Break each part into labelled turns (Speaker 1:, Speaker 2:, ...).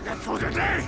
Speaker 1: Get through the day!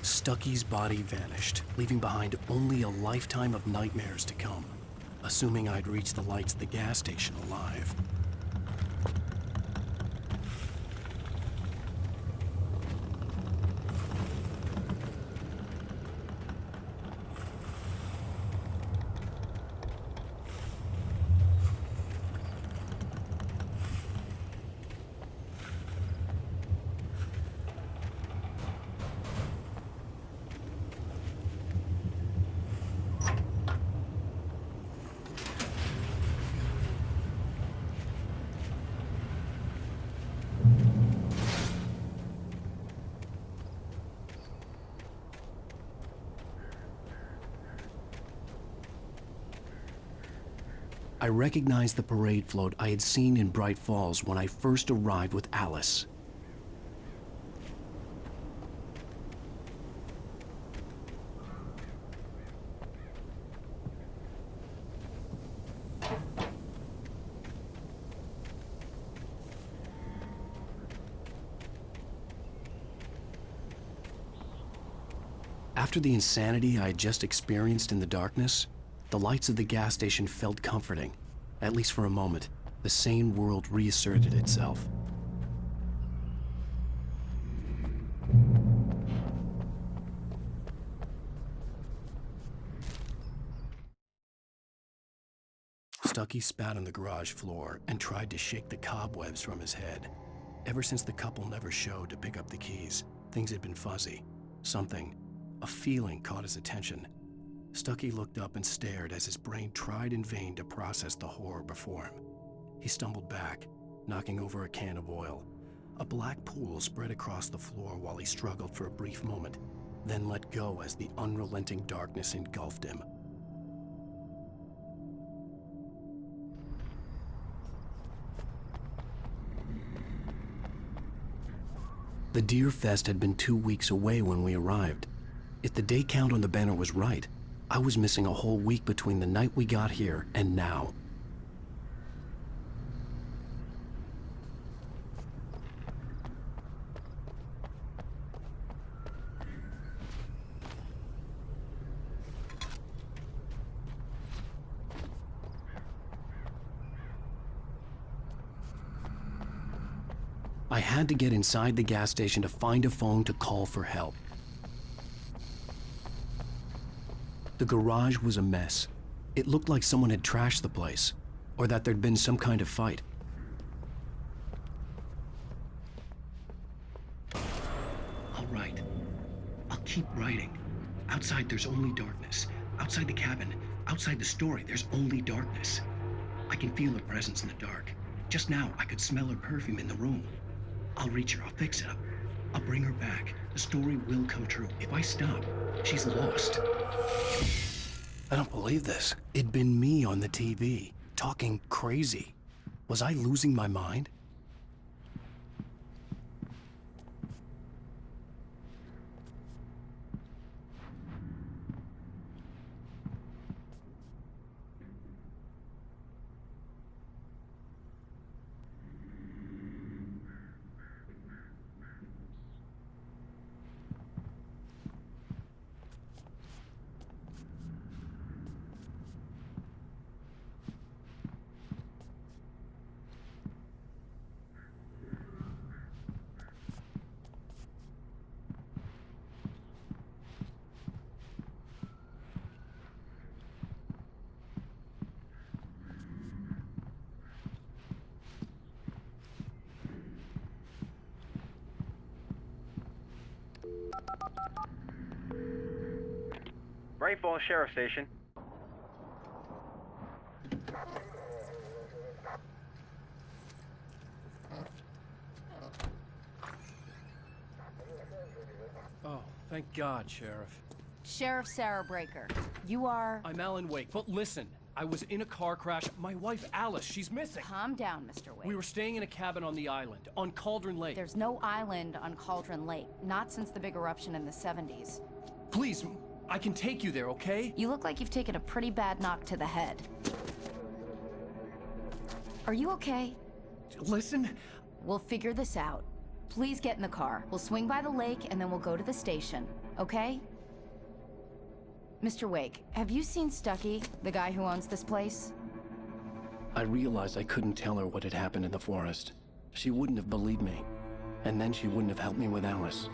Speaker 2: Stucky's body vanished, leaving behind only a lifetime of nightmares to come, assuming I'd reached the lights at the gas station alive. I recognized the parade float I had seen in Bright Falls when I first arrived with Alice. After the insanity I had just experienced in the darkness, the lights of the gas station felt comforting. At least for a moment, the sane world reasserted itself. Stucky spat on the garage floor and tried to shake the cobwebs from his head. Ever since the couple never showed to pick up the keys, things had been fuzzy. Something, a feeling, caught his attention. Stucky looked up and stared as his brain tried in vain to process the horror before him. He stumbled back, knocking over a can of oil. A black pool spread across the floor while he struggled for a brief moment, then let go as the unrelenting darkness engulfed him. The Deer Fest had been 2 weeks away when we arrived. If the day count on the banner was right, I was missing a whole week between the night we got here and now. I had to get inside the gas station to find a phone to call for help. The garage was a mess. It looked like someone had trashed the place, or that there'd been some kind of fight. I'll write. I'll keep writing. Outside, there's only darkness. Outside the cabin, outside the story, there's only darkness. I can feel her presence in the dark. Just now, I could smell her perfume in the room. I'll reach her, I'll fix it up. I'll bring her back. The story will come true. If I stop, she's lost. I don't believe this. It'd been me on the TV, talking crazy. Was I losing my mind?
Speaker 3: Bright Falls Sheriff Station.
Speaker 2: Oh, thank God, Sheriff.
Speaker 4: Sheriff Sarah Breaker. You are...
Speaker 2: I'm Alan Wake, but listen, I was in a car crash. My wife, Alice, she's missing.
Speaker 4: Calm down, Mr. Wake.
Speaker 2: We were staying in a cabin on the island, on Cauldron Lake.
Speaker 4: There's no island on Cauldron Lake, not since the big eruption in the 70s.
Speaker 2: Please, I can take you there, okay?
Speaker 4: You look like you've taken a pretty bad knock to the head. Are you okay?
Speaker 2: Listen.
Speaker 4: We'll figure this out. Please get in the car. We'll swing by the lake and then we'll go to the station, okay? Mr. Wake, have you seen Stucky, the guy who owns this place?
Speaker 2: I realized I couldn't tell her what had happened in the forest. She wouldn't have believed me. And then she wouldn't have helped me with Alice.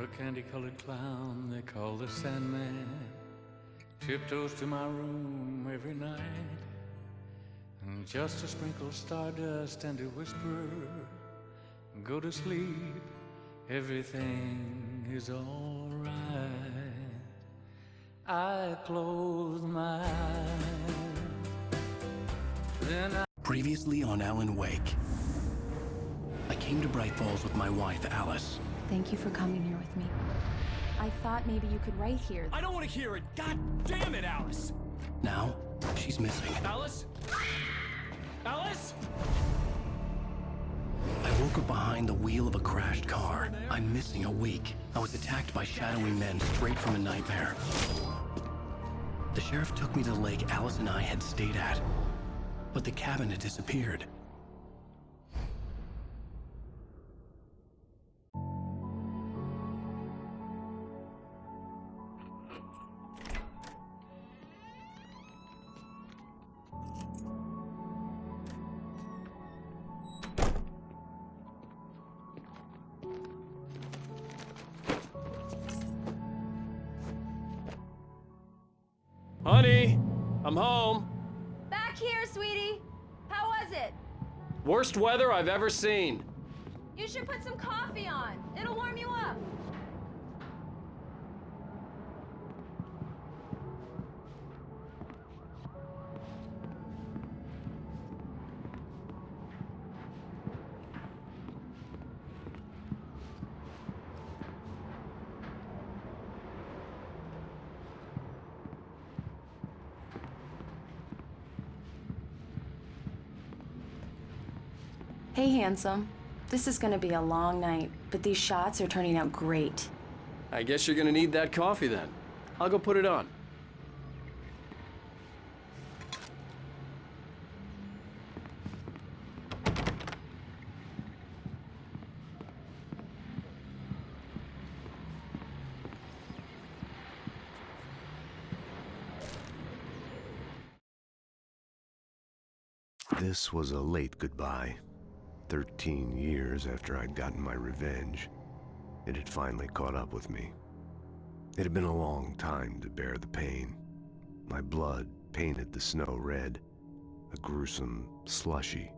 Speaker 5: A candy-colored clown they call the Sandman tiptoes to my room every night, and just to sprinkle stardust and to whisper, go to sleep, everything is all right. I close my eyes, then
Speaker 2: Previously on Alan Wake. I came to Bright Falls with my wife, Alice.
Speaker 4: Thank you for coming here with me. I thought maybe you could write here.
Speaker 2: I don't want to hear it! God damn it, Alice! Now, she's missing. Alice? Alice? I woke up behind the wheel of a crashed car. I'm missing a week. I was attacked by shadowy men straight from a nightmare. The sheriff took me to the lake Alice and I had stayed at. But the cabin had disappeared. Honey, I'm home.
Speaker 4: Back here, sweetie. How was it?
Speaker 2: Worst weather I've ever seen.
Speaker 4: You should put some coffee on. It'll warm you up.
Speaker 6: Hey, handsome. This is gonna be a long night, but these shots are turning out great.
Speaker 2: I guess you're gonna need that coffee then. I'll go put it on.
Speaker 7: This was a late goodbye. 13 years after I'd gotten my revenge, it had finally caught up with me. It had been a long time to bear the pain. My blood painted the snow red. A gruesome slushy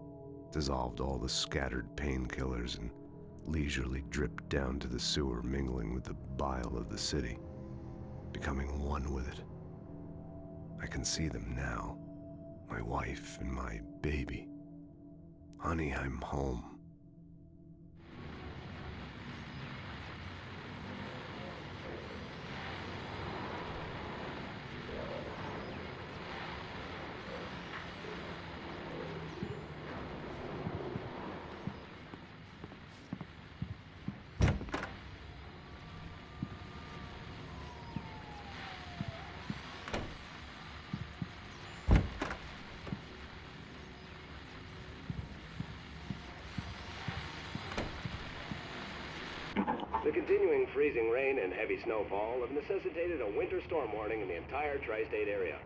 Speaker 7: dissolved all the scattered painkillers and leisurely dripped down to the sewer, mingling with the bile of the city, becoming one with it. I can see them now. My wife and my baby. Honey, I'm home.
Speaker 8: The continuing freezing rain and heavy snowfall have necessitated a winter storm warning in the entire tri-state area.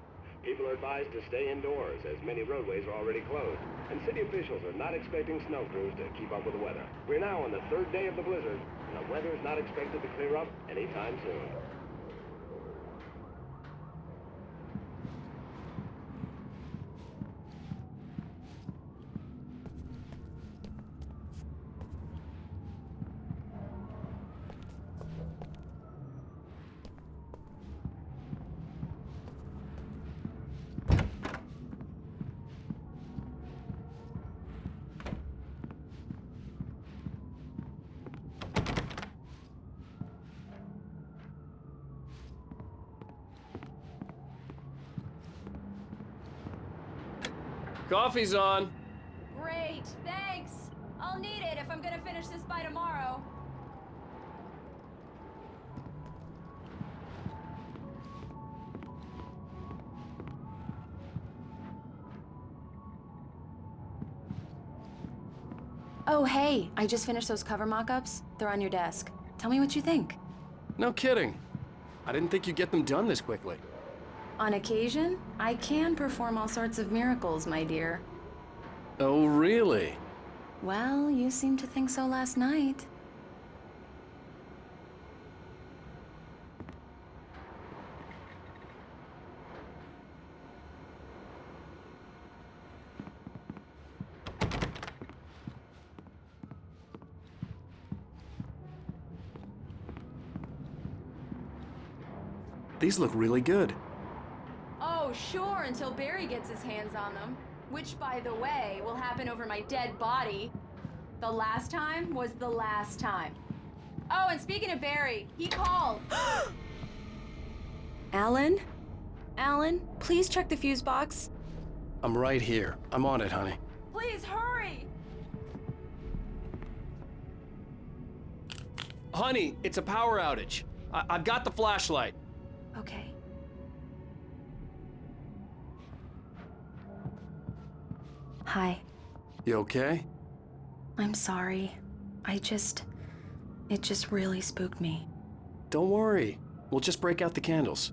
Speaker 8: People are advised to stay indoors as many roadways are already closed, and city officials are not expecting snow crews to keep up with the weather. We're now on the third day of the blizzard, and the weather is not expected to clear up anytime soon.
Speaker 2: Coffee's on.
Speaker 4: Great, thanks. I'll need it if I'm gonna finish this by tomorrow.
Speaker 6: Oh, hey, I just finished those cover mock-ups. They're on your desk. Tell me what you think.
Speaker 2: No kidding. I didn't think you'd get them done this quickly.
Speaker 6: On occasion, I can perform all sorts of miracles, my dear.
Speaker 2: Oh, really?
Speaker 6: Well, you seemed to think so last night.
Speaker 2: These look really good.
Speaker 4: Oh, sure, until Barry gets his hands on them. Which, by the way, will happen over my dead body. The last time was the last time. Oh, and speaking of Barry, he called.
Speaker 6: Alan? Alan, please check the fuse box.
Speaker 2: I'm right here. I'm on it, honey.
Speaker 4: Please hurry!
Speaker 2: Honey, it's a power outage. I've got the flashlight.
Speaker 6: Okay. Hi.
Speaker 2: You okay?
Speaker 6: I'm sorry. It just really spooked me.
Speaker 2: Don't worry. We'll just break out the candles.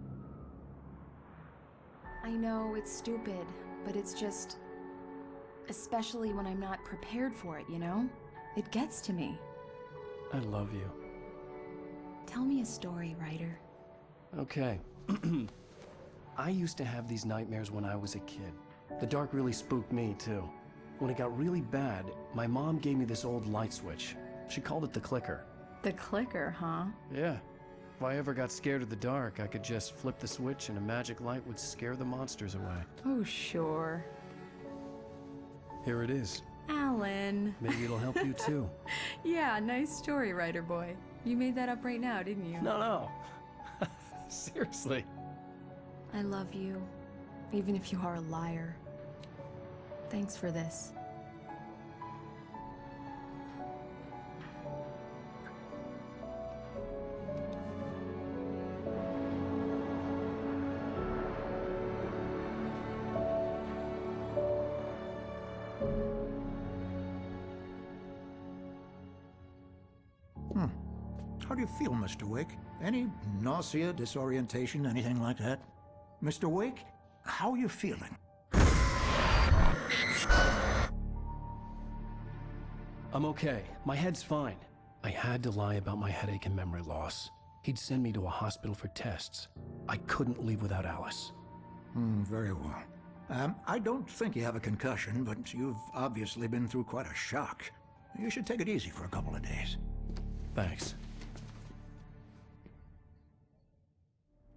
Speaker 4: I know it's stupid, but it's just... especially when I'm not prepared for it, you know? It gets to me.
Speaker 2: I love you.
Speaker 4: Tell me a story, writer.
Speaker 2: Okay. I used to have these nightmares when I was a kid. The dark really spooked me, too. When it got really bad, my mom gave me this old light switch. She called it the clicker.
Speaker 4: The clicker, huh?
Speaker 2: Yeah. If I ever got scared of the dark, I could just flip the switch and a magic light would scare the monsters away.
Speaker 4: Oh, sure.
Speaker 2: Here it is.
Speaker 4: Alan.
Speaker 2: Maybe it'll help you, too.
Speaker 4: Yeah, nice story, writer boy. You made that up right now, didn't you?
Speaker 2: No. Seriously.
Speaker 4: I love you, even if you are a liar. Thanks for this.
Speaker 9: How do you feel, Mr. Wake? Any nausea, disorientation, anything like that? Mr. Wake, how are you feeling?
Speaker 2: I'm okay. My head's fine. I had to lie about my headache and memory loss. He'd send me to a hospital for tests. I couldn't leave without Alice.
Speaker 9: Very well. I don't think you have a concussion, but you've obviously been through quite a shock. You should take it easy for a couple of days.
Speaker 2: Thanks.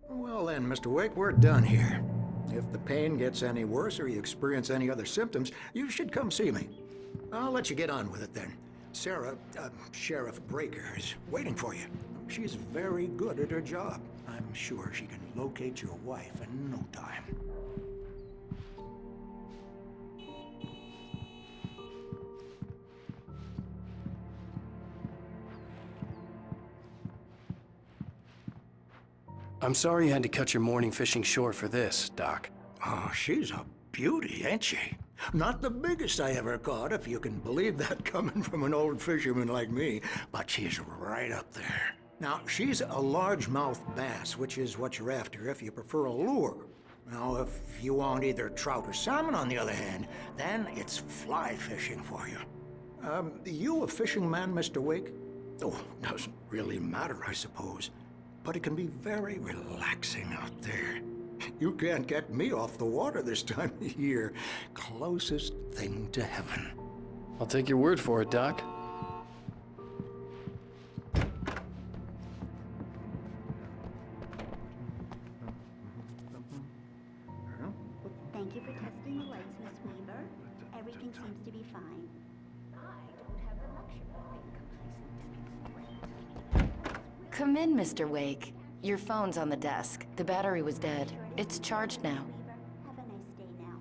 Speaker 9: Well then, Mr. Wake, we're done here. If the pain gets any worse or you experience any other symptoms, you should come see me. I'll let you get on with it then. Sarah, Sheriff Breaker, is waiting for you. She's very good at her job. I'm sure she can locate your wife in no time.
Speaker 2: I'm sorry you had to cut your morning fishing short for this, Doc.
Speaker 9: Oh, she's a beauty, ain't she? Not the biggest I ever caught, if you can believe that coming from an old fisherman like me, but she's right up there. Now, she's a largemouth bass, which is what you're after if you prefer a lure. Now, if you want either trout or salmon, on the other hand, then it's fly fishing for you. You a fishing man, Mr. Wake? Oh, doesn't really matter, I suppose. But it can be very relaxing out there. You can't get me off the water this time of year. Closest thing to heaven.
Speaker 2: I'll take your word for it, Doc.
Speaker 10: Thank you for testing the lights, Miss Weaver. Everything seems to be fine. I don't have the luxury of being complacent.
Speaker 6: Come in, Mr. Wake. Your phone's on the desk. The battery was dead. It's charged now.
Speaker 10: Have a nice day now.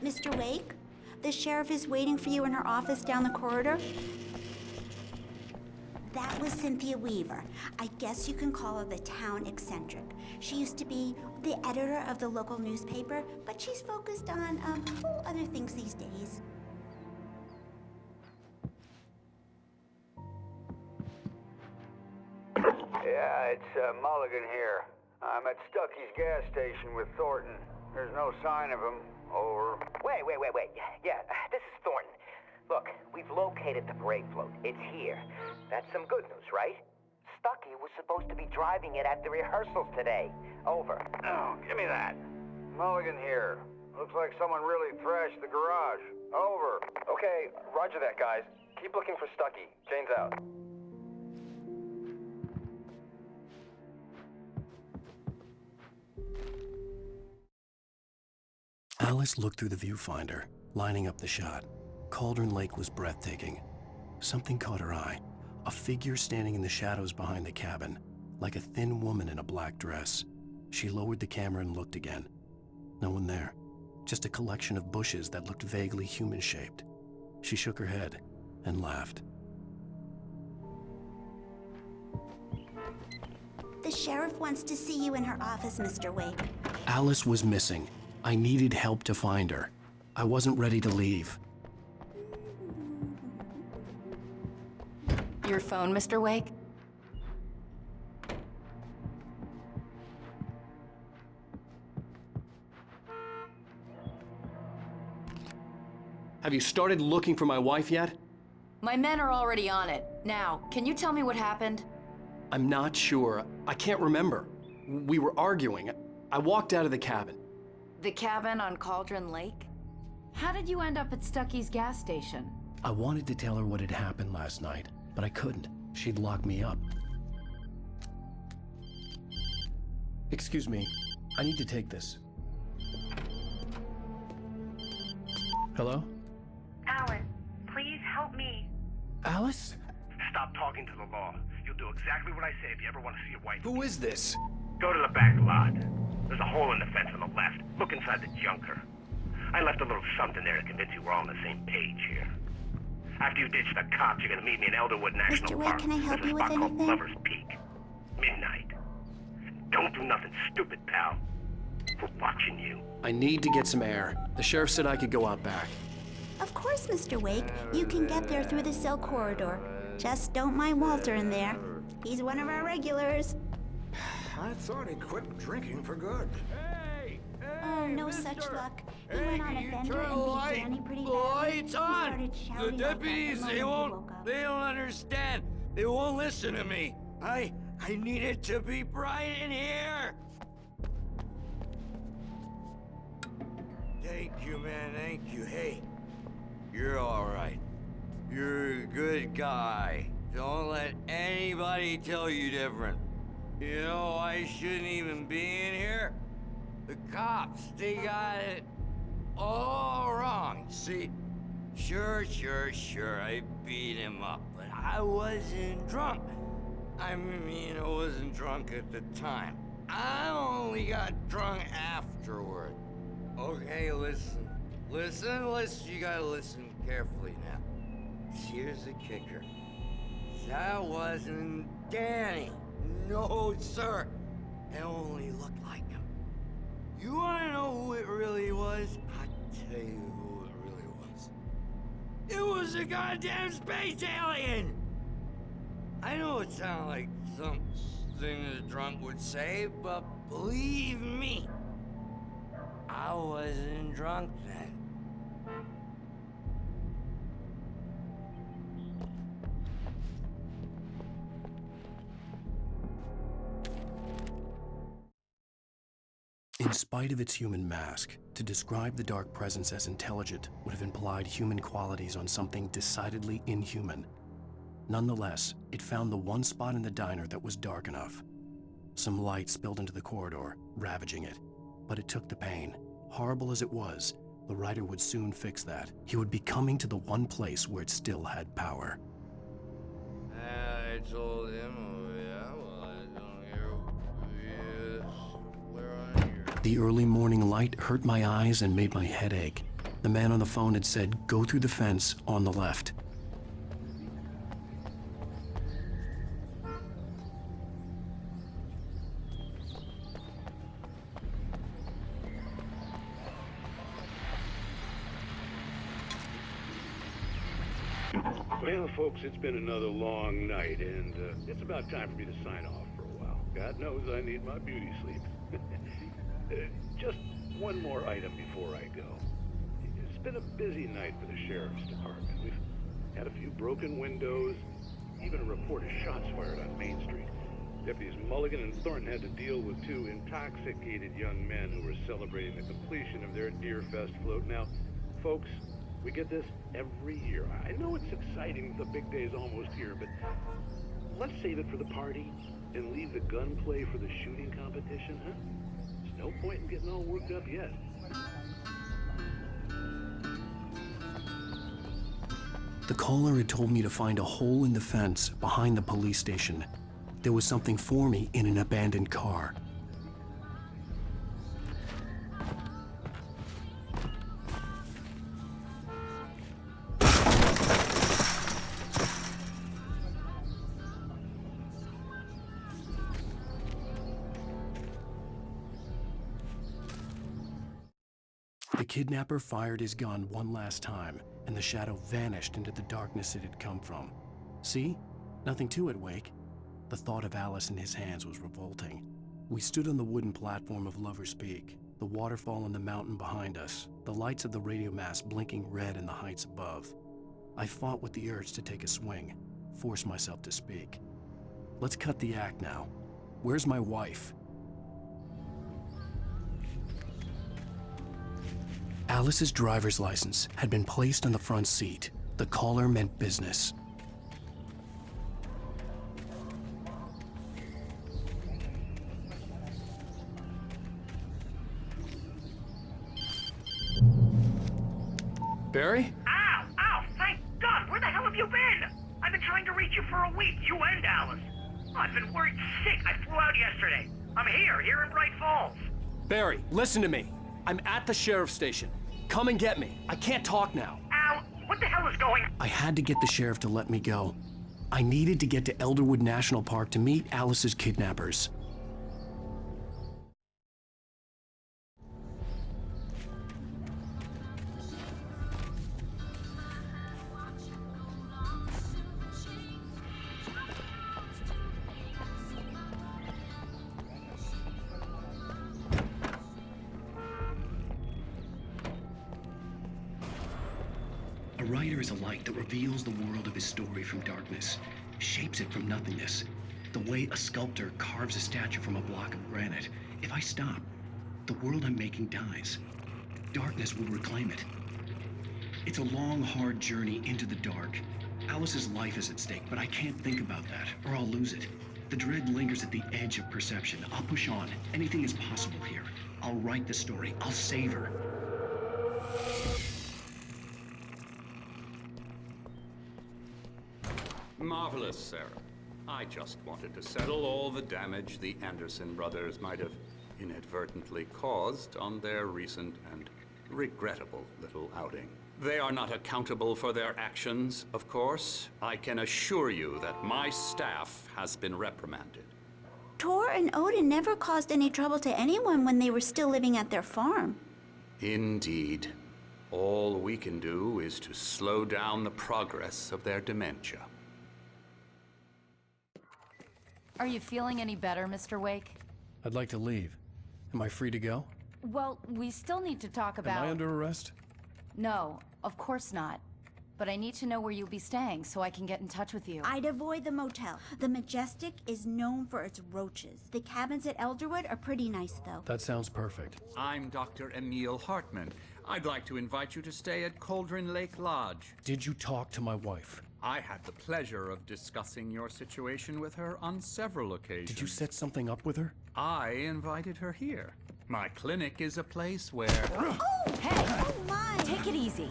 Speaker 10: Mr. Wake, the sheriff is waiting for you in her office down the corridor. That was Cynthia Weaver. I guess you can call her the town eccentric. She used to be the editor of the local newspaper, but she's focused on, other things these days.
Speaker 11: Yeah, it's Mulligan here. I'm at Stucky's gas station with Thornton. There's no sign of him. Over.
Speaker 12: Wait. Yeah, this is Thornton. Look, we've located the brake float. It's here. That's some good news, right? Stucky was supposed to be driving it at the rehearsals today. Over.
Speaker 11: Oh, give me that. Mulligan here. Looks like someone really thrashed the garage. Over.
Speaker 3: Okay, roger that, guys. Keep looking for Stucky. Jane's out.
Speaker 2: Alice looked through the viewfinder, lining up the shot. Cauldron Lake was breathtaking. Something caught her eye. A figure standing in the shadows behind the cabin, like a thin woman in a black dress. She lowered the camera and looked again. No one there. Just a collection of bushes that looked vaguely human-shaped. She shook her head and laughed.
Speaker 10: The sheriff wants to see you in her office, Mr. Wake.
Speaker 2: Alice was missing. I needed help to find her. I wasn't ready to leave.
Speaker 6: Your phone, Mr. Wake?
Speaker 2: Have you started looking for my wife yet?
Speaker 6: My men are already on it. Now, can you tell me what happened?
Speaker 2: I'm not sure. I can't remember. We were arguing. I walked out of the cabin.
Speaker 6: The cabin on Cauldron Lake?
Speaker 4: How did you end up at Stucky's gas station?
Speaker 2: I wanted to tell her what had happened last night, but I couldn't. She'd lock me up. Excuse me. I need to take this. Hello?
Speaker 13: Alan, please help me.
Speaker 2: Alice?
Speaker 1: Stop talking to the law. You'll do exactly what I say if you ever want to see your wife.
Speaker 2: Who is this?
Speaker 1: Go to the back lot. There's a hole in the fence on the left. Look inside the junker. I left a little something there to convince you we're all on the same page here. After you ditch the cops, you're gonna meet me in Elderwood National
Speaker 10: Mr. Wake,
Speaker 1: Park.
Speaker 10: can I help
Speaker 1: There's
Speaker 10: you
Speaker 1: a spot
Speaker 10: with
Speaker 1: called
Speaker 10: anything?
Speaker 1: Lover's Peak. Midnight. Don't do nothing stupid, pal. We're watching you.
Speaker 2: I need to get some air. The sheriff said I could go out back.
Speaker 10: Of course, Mr. Wake. You can get there through the cell corridor. Just don't mind Walter in there. He's one of our regulars.
Speaker 9: I thought he quit drinking for good.
Speaker 10: Oh, no such luck. He went on a bender and beat Danny pretty badly.
Speaker 14: Lights on! The deputies, they don't understand. They won't listen to me. I need it to be bright in here. Thank you, man, thank you. Hey, you're all right. You're a good guy. Don't let anybody tell you different. You know, I shouldn't even be in here. The cops, they got it all wrong. See, sure, I beat him up, but I wasn't drunk. I mean, I wasn't drunk at the time. I only got drunk afterward. Okay, listen, you gotta listen carefully now. Here's the kicker. That wasn't Danny. No, sir. It only looked like him. You wanna know who it really was? I'll tell you who it really was. It was a goddamn space alien! I know it sounds like something a drunk would say, but believe me, I wasn't drunk then.
Speaker 2: In spite of its human mask, to describe the dark presence as intelligent would have implied human qualities on something decidedly inhuman. Nonetheless, it found the one spot in the diner that was dark enough. Some light spilled into the corridor, ravaging it. But it took the pain. Horrible as it was, the writer would soon fix that. He would be coming to the one place where it still had power.
Speaker 14: I told him, oh yeah, well, I don't hear this. Where are you?
Speaker 2: The early morning light hurt my eyes and made my head ache. The man on the phone had said, go through the fence on the left.
Speaker 8: Well, folks, it's been another long night, and it's about time for me to sign off for a while. God knows I need my beauty sleep. Just one more item before I go. It's been a busy night for the sheriff's department. We've had a few broken windows, even a report of shots fired on Main Street. Deputies Mulligan and Thornton had to deal with two intoxicated young men who were celebrating the completion of their Deer Fest float. Now, folks, we get this every year. I know it's exciting, the big day's almost here, but let's save it for the party and leave the gunplay for the shooting competition, huh? There's no point in getting all worked up yet.
Speaker 2: The caller had told me to find a hole in the fence behind the police station. There was something for me in an abandoned car. The kidnapper fired his gun one last time, and the shadow vanished into the darkness it had come from. See? Nothing to it, Wake. The thought of Alice in his hands was revolting. We stood on the wooden platform of Lover's Peak, the waterfall and the mountain behind us, the lights of the radio mast blinking red in the heights above. I fought with the urge to take a swing, force myself to speak. Let's cut the act now. Where's my wife? Alice's driver's license had been placed on the front seat. The caller meant business. Barry?
Speaker 1: Ow! Ow! Thank God! Where the hell have you been? I've been trying to reach you for a week, you and Alice. I've been worried sick. I flew out yesterday. I'm here in Bright Falls.
Speaker 2: Barry, listen to me. I'm at the sheriff's station. Come and get me. I can't talk now.
Speaker 1: Al, what the hell is going on?
Speaker 2: I had to get the sheriff to let me go. I needed to get to Elderwood National Park to meet Alice's kidnappers. A writer is a light that reveals the world of his story from darkness, shapes it from nothingness. The way a sculptor carves a statue from a block of granite. If I stop, the world I'm making dies. Darkness will reclaim it. It's a long, hard journey into the dark. Alice's life is at stake, but I can't think about that, or I'll lose it. The dread lingers at the edge of perception. I'll push on. Anything is possible here. I'll write the story. I'll save her.
Speaker 15: Marvelous, Sarah. I just wanted to settle all the damage the Anderson brothers might have inadvertently caused on their recent and regrettable little outing. They are not accountable for their actions, of course. I can assure you that my staff has been reprimanded.
Speaker 10: Tor and Odin never caused any trouble to anyone when they were still living at their farm.
Speaker 15: Indeed. All we can do is to slow down the progress of their dementia.
Speaker 4: Are you feeling any better, Mr. Wake?
Speaker 2: I'd like to leave. Am I free to go?
Speaker 4: Well, we still need to talk about...
Speaker 2: Am I under arrest?
Speaker 4: No, of course not. But I need to know where you'll be staying so I can get in touch with you.
Speaker 10: I'd avoid the motel. The Majestic is known for its roaches. The cabins at Elderwood are pretty nice, though.
Speaker 2: That sounds perfect.
Speaker 15: I'm Dr. Emil Hartman. I'd like to invite you to stay at Cauldron Lake Lodge.
Speaker 2: Did you talk to my wife?
Speaker 15: I had the pleasure of discussing your situation with her on several occasions.
Speaker 2: Did you set something up with her?
Speaker 15: I invited her here. My clinic is a place where...
Speaker 10: Oh!
Speaker 4: Hey!
Speaker 10: Oh, my!
Speaker 4: Take it easy.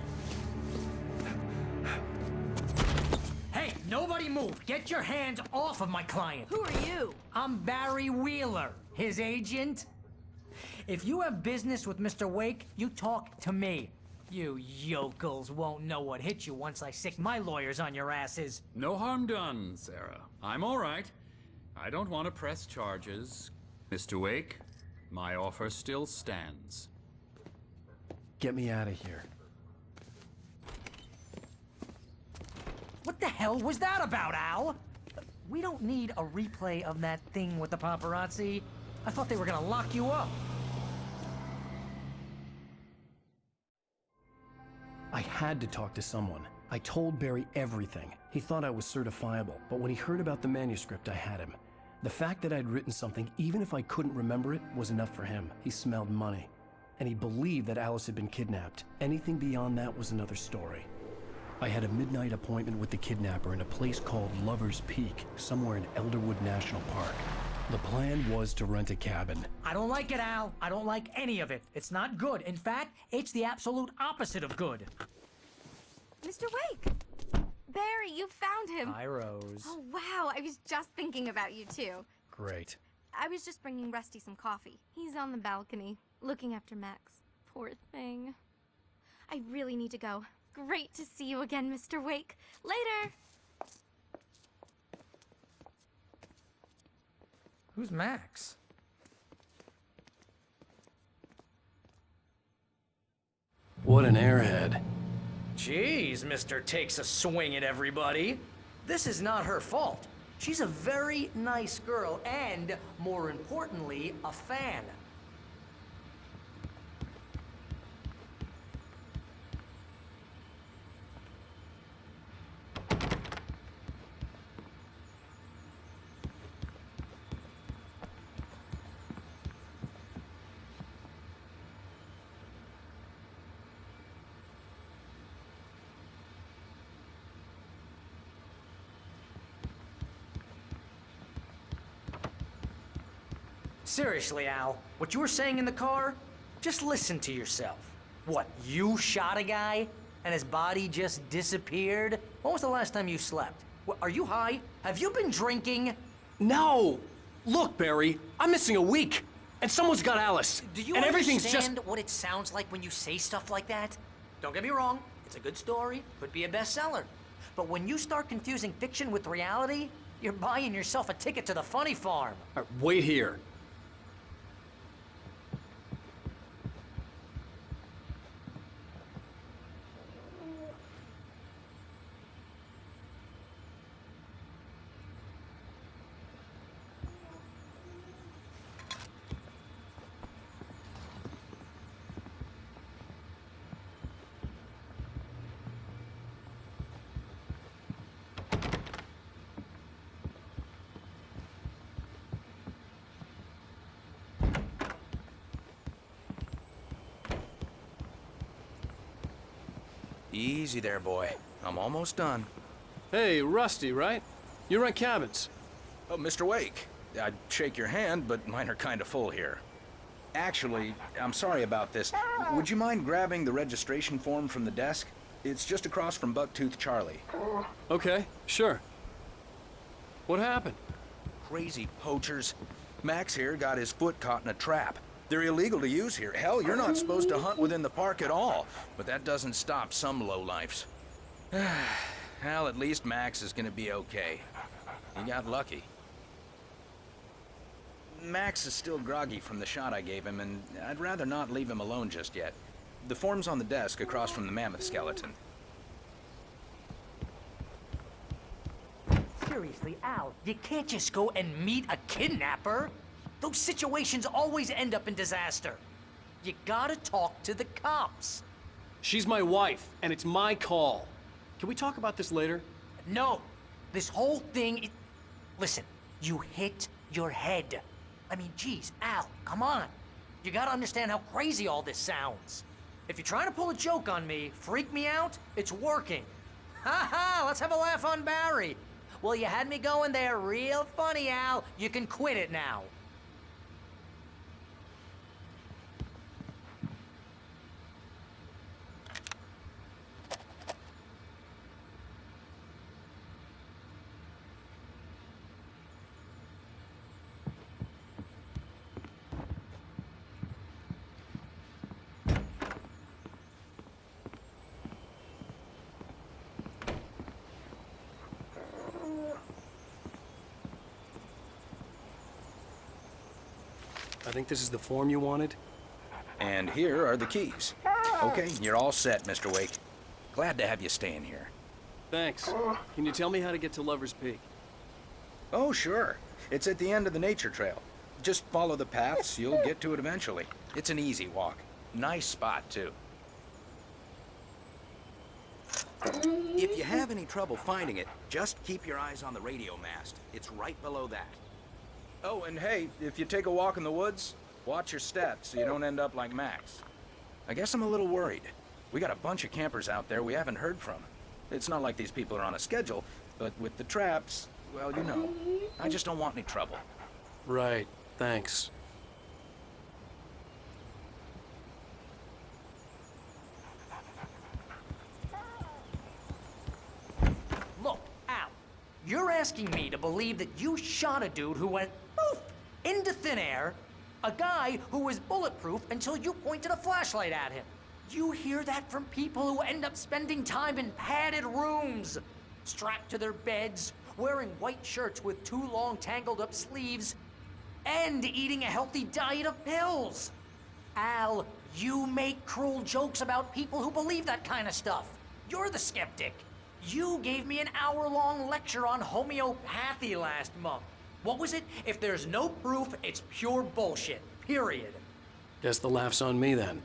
Speaker 16: Hey, nobody move! Get your hands off of my client!
Speaker 4: Who are you?
Speaker 16: I'm Barry Wheeler, his agent. If you have business with Mr. Wake, you talk to me. You yokels won't know what hit you once I sick my lawyers on your asses.
Speaker 15: No harm done, Sarah. I'm all right. I don't want to press charges. Mr. Wake, my offer still stands.
Speaker 2: Get me out of here.
Speaker 16: What the hell was that about, Al? We don't need a replay of that thing with the paparazzi. I thought they were gonna lock you up.
Speaker 2: I had to talk to someone. I told Barry everything. He thought I was certifiable, but when he heard about the manuscript, I had him. The fact that I'd written something, even if I couldn't remember it, was enough for him. He smelled money. And he believed that Alice had been kidnapped. Anything beyond that was another story. I had a midnight appointment with the kidnapper in a place called Lover's Peak, somewhere in Elderwood National Park. The plan was to rent a cabin.
Speaker 16: I don't like it, Al. I don't like any of it. It's not good. In fact, it's the absolute opposite of good.
Speaker 17: Mr. Wake! Barry, you found him!
Speaker 16: Hi, Rose.
Speaker 17: Oh, wow. I was just thinking about you, too.
Speaker 2: Great.
Speaker 17: I was just bringing Rusty some coffee. He's on the balcony, looking after Max. Poor thing. I really need to go. Great to see you again, Mr. Wake. Later!
Speaker 16: Who's Max?
Speaker 2: What an airhead.
Speaker 16: Jeez, Mr. Takes a swing at everybody. This is not her fault. She's a very nice girl and, more importantly, a fan. Seriously, Al, what you were saying in the car? Just listen to yourself. What, you shot a guy and his body just disappeared? When was the last time you slept? What, are you high? Have you been drinking?
Speaker 2: No! Look, Barry, I'm missing a week, and someone's got Alice.
Speaker 16: Do you
Speaker 2: and everything's
Speaker 16: understand what it sounds like when you say stuff like that? Don't get me wrong, it's a good story, could be a bestseller. But when you start confusing fiction with reality, you're buying yourself a ticket to the funny farm.
Speaker 2: Wait here.
Speaker 18: Easy there, boy. I'm almost done.
Speaker 2: Hey, Rusty, right? You rent cabins.
Speaker 18: Oh, Mr. Wake. I'd shake your hand, but mine are kind of full here. Actually, I'm sorry about this. Would you mind grabbing the registration form from the desk? It's just across from Bucktooth Charlie.
Speaker 2: Okay, sure. What happened?
Speaker 18: Crazy poachers. Max here got his foot caught in a trap. They're illegal to use here. Hell, you're not supposed to hunt within the park at all. But that doesn't stop some lowlifes. Well, at least Max is gonna be okay. He got lucky. Max is still groggy from the shot I gave him, and I'd rather not leave him alone just yet. The form's on the desk across from the mammoth skeleton.
Speaker 16: Seriously, Al, you can't just go and meet a kidnapper. Those situations always end up in disaster. You gotta talk to the cops.
Speaker 2: She's my wife, and it's my call. Can we talk about this later?
Speaker 16: No. This whole thing Listen, you hit your head. I mean, geez, Al, come on. You gotta understand how crazy all this sounds. If you're trying to pull a joke on me, freak me out, it's working. Ha ha, let's have a laugh on Barry. Well, you had me going there real funny, Al. You can quit it now.
Speaker 2: I think this is the form you wanted.
Speaker 18: And here are the keys. Okay, you're all set, Mr. Wake. Glad to have you staying here.
Speaker 2: Thanks. Can you tell me how to get to Lover's Peak?
Speaker 18: Oh, sure. It's at the end of the nature trail. Just follow the paths, you'll get to it eventually. It's an easy walk. Nice spot, too. If you have any trouble finding it, just keep your eyes on the radio mast. It's right below that. Oh, and hey, if you take a walk in the woods, watch your steps so you don't end up like Max. I guess I'm a little worried. We got a bunch of campers out there we haven't heard from. It's not like these people are on a schedule, but with the traps, well, you know, I just don't want any trouble.
Speaker 2: Right, thanks.
Speaker 16: Look, Al, you're asking me to believe that you shot a dude who went poof into thin air, a guy who was bulletproof until you pointed a flashlight at him. You hear that from people who end up spending time in padded rooms, strapped to their beds, wearing white shirts with too long tangled up sleeves, and eating a healthy diet of pills. Al, you make cruel jokes about people who believe that kind of stuff. You're the skeptic. You gave me an hour-long lecture on homeopathy last month. What was it? If there's no proof, it's pure bullshit. Period.
Speaker 2: Guess the laugh's on me then.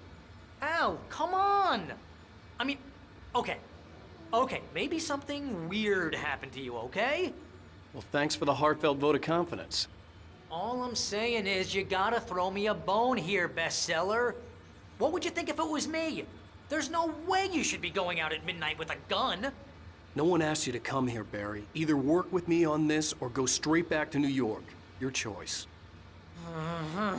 Speaker 16: Al, come on! I mean, okay. Okay, maybe something weird happened to you, okay?
Speaker 2: Well, thanks for the heartfelt vote of confidence.
Speaker 16: All I'm saying is you gotta throw me a bone here, bestseller. What would you think if it was me? There's no way you should be going out at midnight with a gun.
Speaker 2: No one asked you to come here, Barry. Either work with me on this or go straight back to New York. Your choice.
Speaker 16: Uh-huh.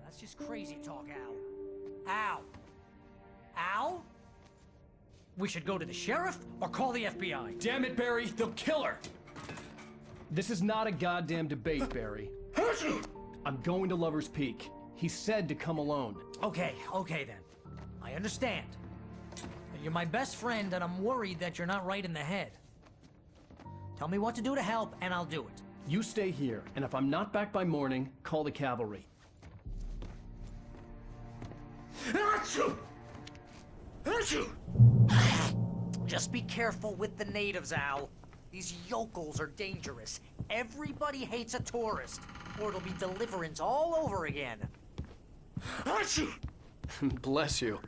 Speaker 16: That's just crazy talk, Al. Al! Al? We should go to the sheriff or call the FBI.
Speaker 2: Damn it, Barry, they'll kill her! This is not a goddamn debate, Barry. I'm going to Lover's Peak. He said to come alone.
Speaker 16: Okay then. I understand. You're my best friend, and I'm worried that you're not right in the head. Tell me what to do to help, and I'll do it.
Speaker 2: You stay here, and if I'm not back by morning, call the cavalry.
Speaker 16: Achoo! Achoo! Just be careful with the natives, Al. These yokels are dangerous. Everybody hates a tourist, or it'll be Deliverance all over again. Achoo!
Speaker 2: Bless you.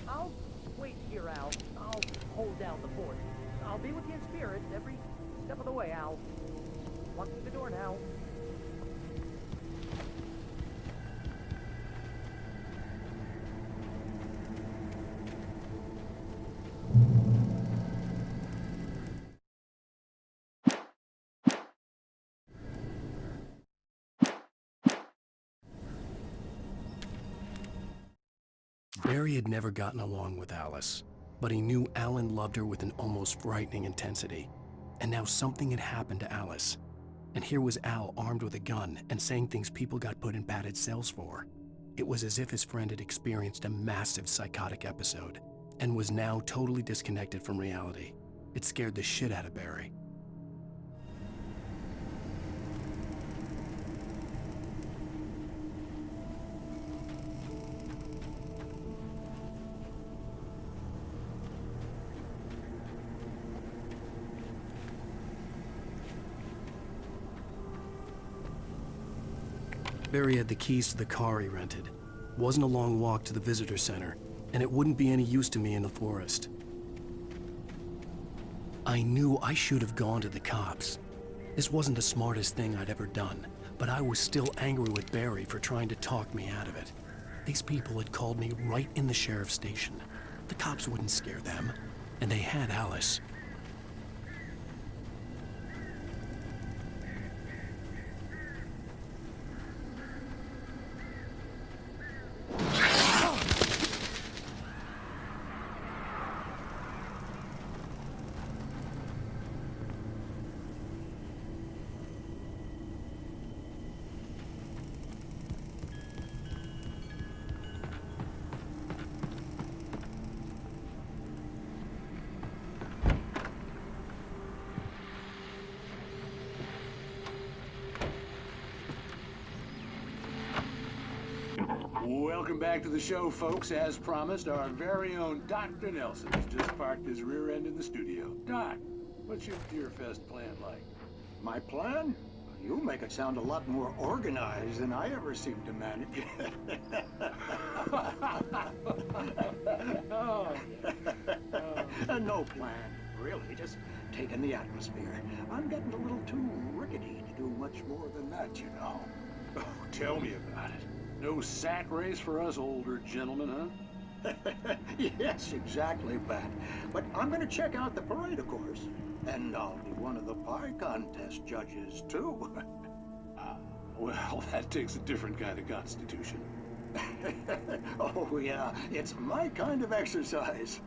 Speaker 16: I'll wait here, Al. I'll hold down the fort. I'll be with you in spirit every step of the way, Al. Walk through the door now.
Speaker 2: Barry had never gotten along with Alice, but he knew Alan loved her with an almost frightening intensity. And now something had happened to Alice. And here was Al armed with a gun and saying things people got put in padded cells for. It was as if his friend had experienced a massive psychotic episode and was now totally disconnected from reality. It scared the shit out of Barry. Barry had the keys to the car he rented. Wasn't a long walk to the visitor center, and it wouldn't be any use to me in the forest. I knew I should have gone to the cops. This wasn't the smartest thing I'd ever done, but I was still angry with Barry for trying to talk me out of it. These people had called me right in the sheriff's station. The cops wouldn't scare them, and they had Alice.
Speaker 19: Welcome back to the show, folks. As promised, our very own Dr. Nelson has just parked his rear end in the studio. Doc, what's your Deer Fest plan like?
Speaker 9: My plan? You make it sound a lot more organized than I ever seem to manage. No plan, really. Just taking the atmosphere. I'm getting a little too rickety to do much more than that, you know.
Speaker 19: Oh, tell me about it. No sack race for us older gentlemen, huh?
Speaker 9: Yes, exactly, Pat. But I'm going to check out the parade, of course. And I'll be one of the pie contest judges, too.
Speaker 19: Well, that takes a different kind of constitution.
Speaker 9: Oh, yeah. It's my kind of exercise.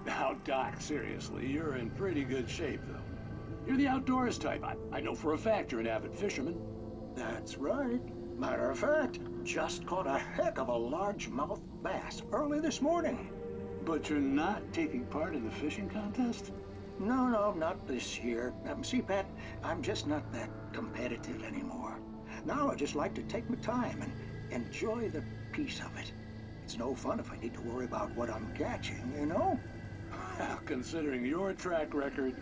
Speaker 19: Now, Doc, seriously, you're in pretty good shape, though. You're the outdoors type. I know for a fact you're an avid fisherman.
Speaker 9: That's right. Matter of fact, just caught a heck of a largemouth bass early this morning.
Speaker 19: But you're not taking part in the fishing contest?
Speaker 9: No, not this year. See, Pat, I'm just not that competitive anymore. Now I just like to take my time and enjoy the peace of it. It's no fun if I need to worry about what I'm catching, you know?
Speaker 19: Well, considering your track record,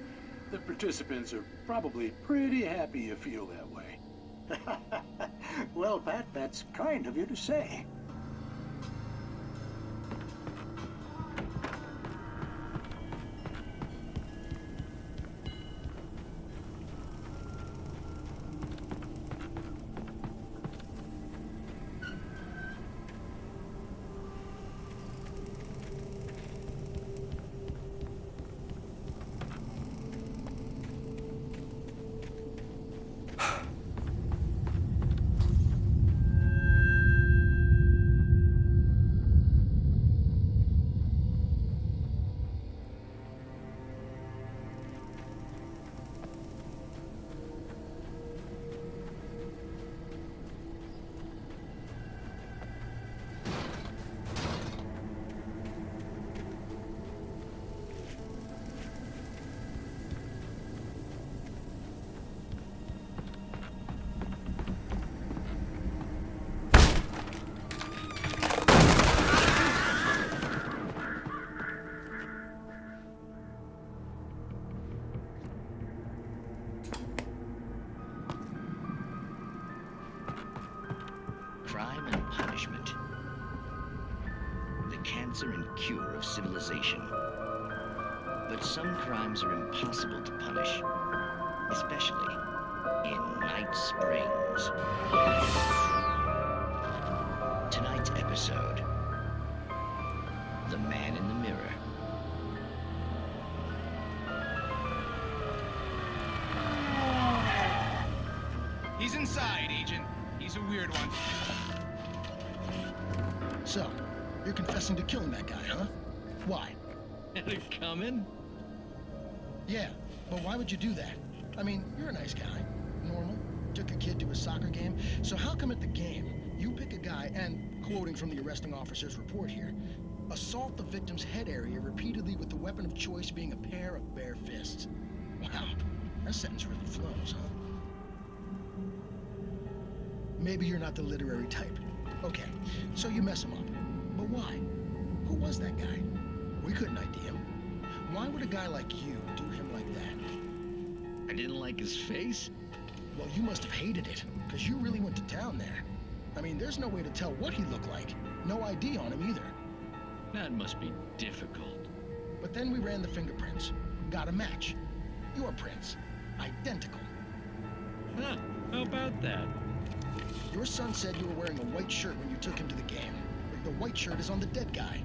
Speaker 19: the participants are probably pretty happy you feel that way.
Speaker 9: Well, Pat, that's kind of you to say.
Speaker 20: cancer and cure of civilization. But some crimes are impossible to punish, especially in Night Springs. Tonight's episode, The Man in the Mirror.
Speaker 21: He's inside, Agent. He's a weird one.
Speaker 22: So, you're confessing to killing that guy, huh? Why?
Speaker 20: Had it coming?
Speaker 22: Yeah, but why would you do that? I mean, you're a nice guy. Normal. Took a kid to a soccer game. So how come at the game, you pick a guy and, quoting from the arresting officer's report here, assault the victim's head area repeatedly with the weapon of choice being a pair of bare fists? Wow, that sentence really flows, huh? Maybe you're not the literary type. Okay, so you mess him up. But why? Who was that guy? We couldn't ID him. Why would a guy like you do him like that?
Speaker 20: I didn't like his face?
Speaker 22: Well, you must have hated it, because you really went to town there. I mean, there's no way to tell what he looked like. No ID on him either.
Speaker 20: That must be difficult.
Speaker 22: But then we ran the fingerprints. Got a match. Your prints. Identical.
Speaker 20: Huh, how about that?
Speaker 22: Your son said you were wearing a white shirt when you took him to the game. The white shirt is on the dead guy.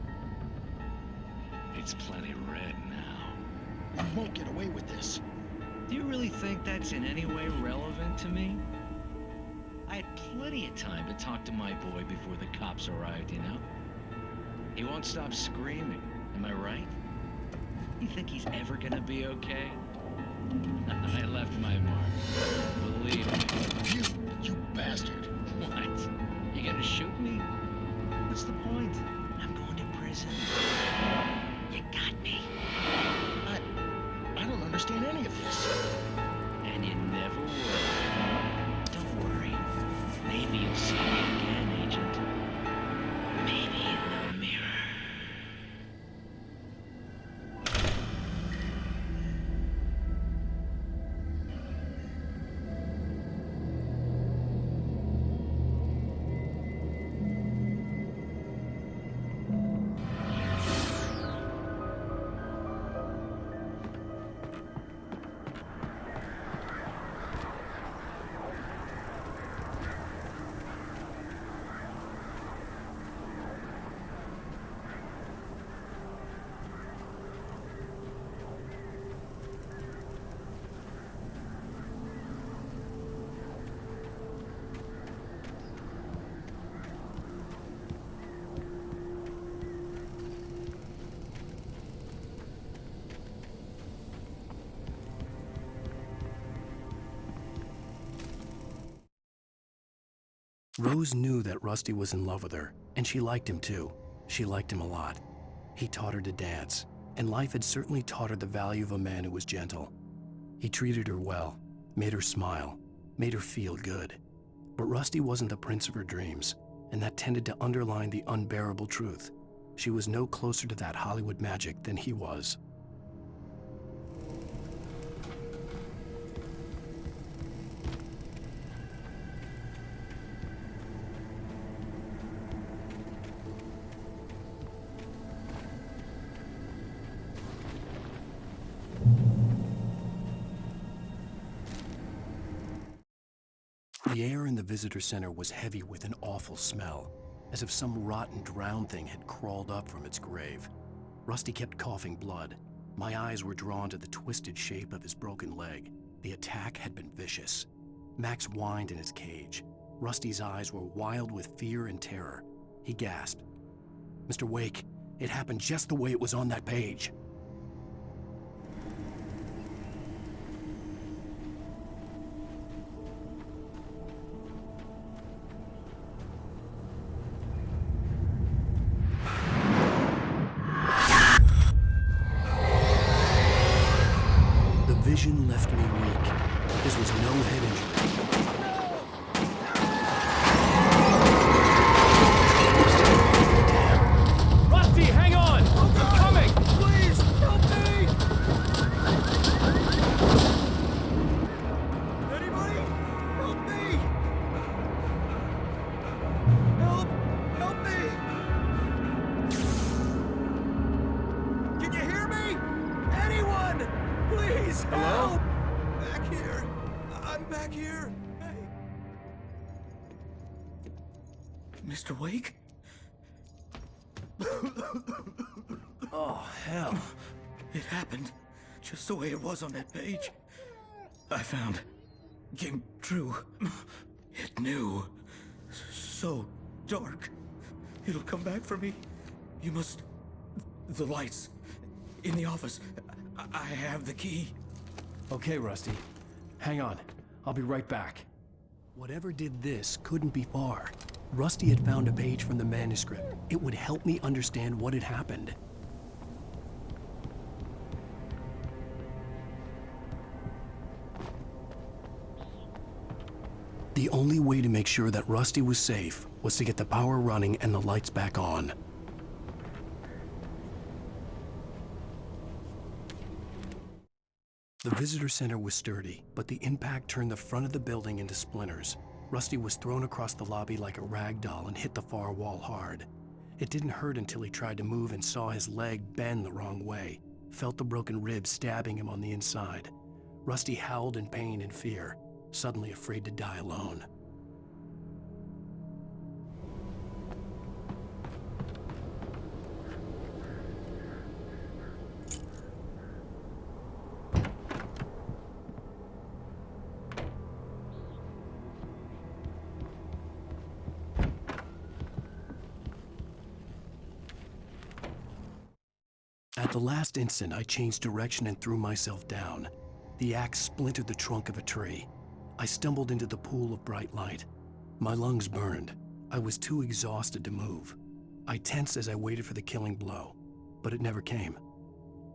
Speaker 20: It's plenty red now.
Speaker 22: You won't get away with this.
Speaker 20: Do you really think that's in any way relevant to me? I had plenty of time to talk to my boy before the cops arrived, you know? He won't stop screaming, am I right? You think he's ever gonna be okay? I left my mark. Believe me.
Speaker 22: You bastard.
Speaker 20: What? You gonna shoot me? What's the point? I'm going to prison. You got me.
Speaker 22: I don't understand any of this.
Speaker 20: And you never will. Don't worry. Maybe you'll see me again, Agent. Maybe in the mirror.
Speaker 2: Rose knew that Rusty was in love with her, and she liked him too. She liked him a lot. He taught her to dance, and life had certainly taught her the value of a man who was gentle. He treated her well, made her smile, made her feel good. But Rusty wasn't the prince of her dreams, and that tended to underline the unbearable truth. She was no closer to that Hollywood magic than he was. The air in the visitor center was heavy with an awful smell, as if some rotten drowned thing had crawled up from its grave. Rusty kept coughing blood. My eyes were drawn to the twisted shape of his broken leg. The attack had been vicious. Max whined in his cage. Rusty's eyes were wild with fear and terror. He gasped. "Mr. Wake, it happened just the way it was on that page." Vision left me weak. This was no head injury.
Speaker 21: Rusty, hang on! I'm coming!
Speaker 9: Please, help me! Anybody? Help me! Help! Help me!
Speaker 14: Please!
Speaker 18: Hello?
Speaker 14: Help! Back here! I'm back here! Hey!
Speaker 5: Mr. Wake?
Speaker 2: Oh, hell.
Speaker 5: It happened just the way it was on that page. I found. Came true. It knew. So dark. It'll come back for me. You must... The lights. In the office. I have the key.
Speaker 2: Okay, Rusty. Hang on. I'll be right back. Whatever did this couldn't be far. Rusty had found a page from the manuscript. It would help me understand what had happened. The only way to make sure that Rusty was safe was to get the power running and the lights back on. The visitor center was sturdy, but the impact turned the front of the building into splinters. Rusty was thrown across the lobby like a rag doll and hit the far wall hard. It didn't hurt until he tried to move and saw his leg bend the wrong way, felt the broken rib stabbing him on the inside. Rusty howled in pain and fear, suddenly afraid to die alone. At the last instant, I changed direction and threw myself down. The axe splintered the trunk of a tree. I stumbled into the pool of bright light. My lungs burned. I was too exhausted to move. I tensed as I waited for the killing blow, but it never came.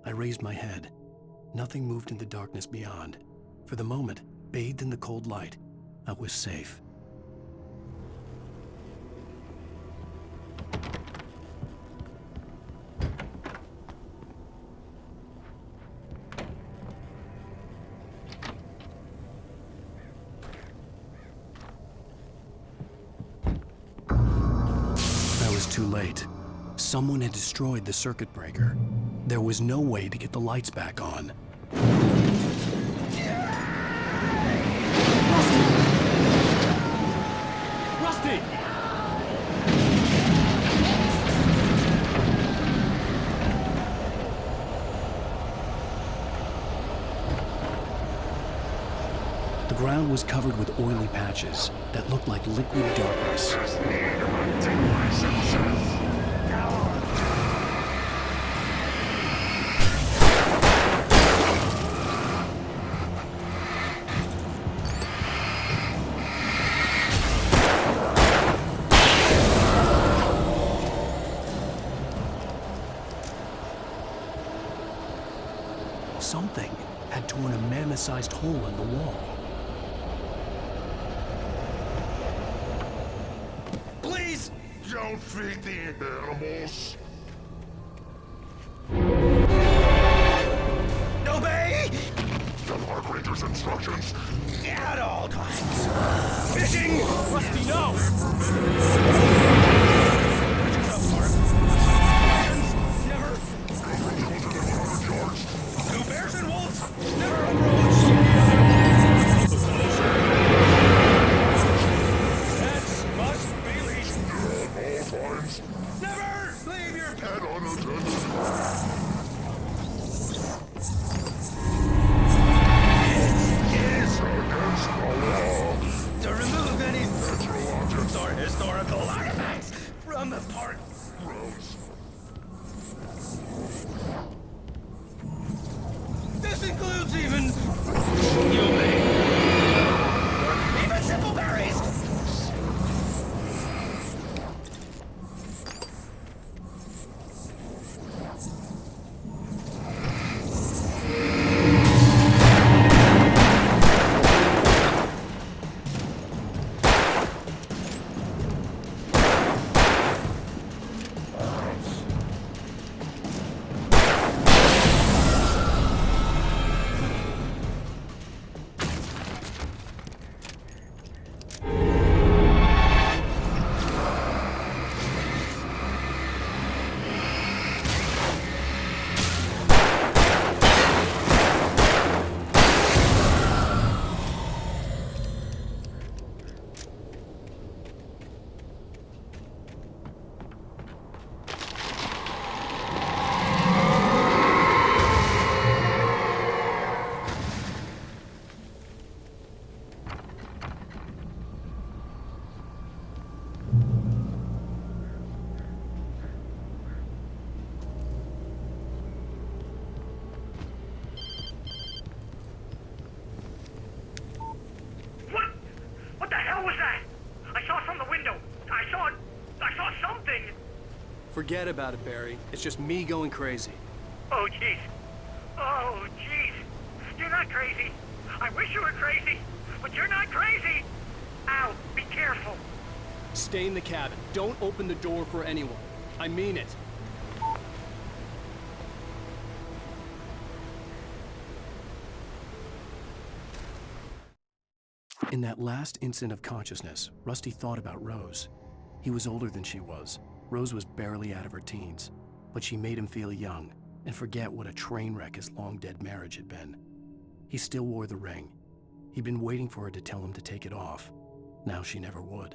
Speaker 2: I raised my head. Nothing moved in the darkness beyond. For the moment, bathed in the cold light, I was safe. Too late. Someone had destroyed the circuit breaker. There was no way to get the lights back on.
Speaker 7: Rusty!
Speaker 2: The ground was covered with oily patches that looked like liquid darkness. Something had torn a mammoth-sized hole in the wall.
Speaker 23: Please! Don't feed the animals! Obey! The Park Ranger's instructions at all times. Fishing!
Speaker 7: Rusty, no!
Speaker 23: Two bears and wolves never approach! Pets must be leashed. At all times. Never leave your pet unattended. It is against the law to remove any natural objects or historical artifacts from the park grounds. This includes even even simple berries.
Speaker 2: Forget about it, Barry. It's just me going crazy.
Speaker 1: Oh, jeez. Oh, jeez. You're not crazy. I wish you were crazy, but you're not crazy. Al, be careful.
Speaker 2: Stay in the cabin. Don't open the door for anyone. I mean it. In that last instant of consciousness, Rusty thought about Rose. He was older than she was. Rose was barely out of her teens, but she made him feel young and forget what a train wreck his long-dead marriage had been. He still wore the ring. He'd been waiting for her to tell him to take it off. Now she never would.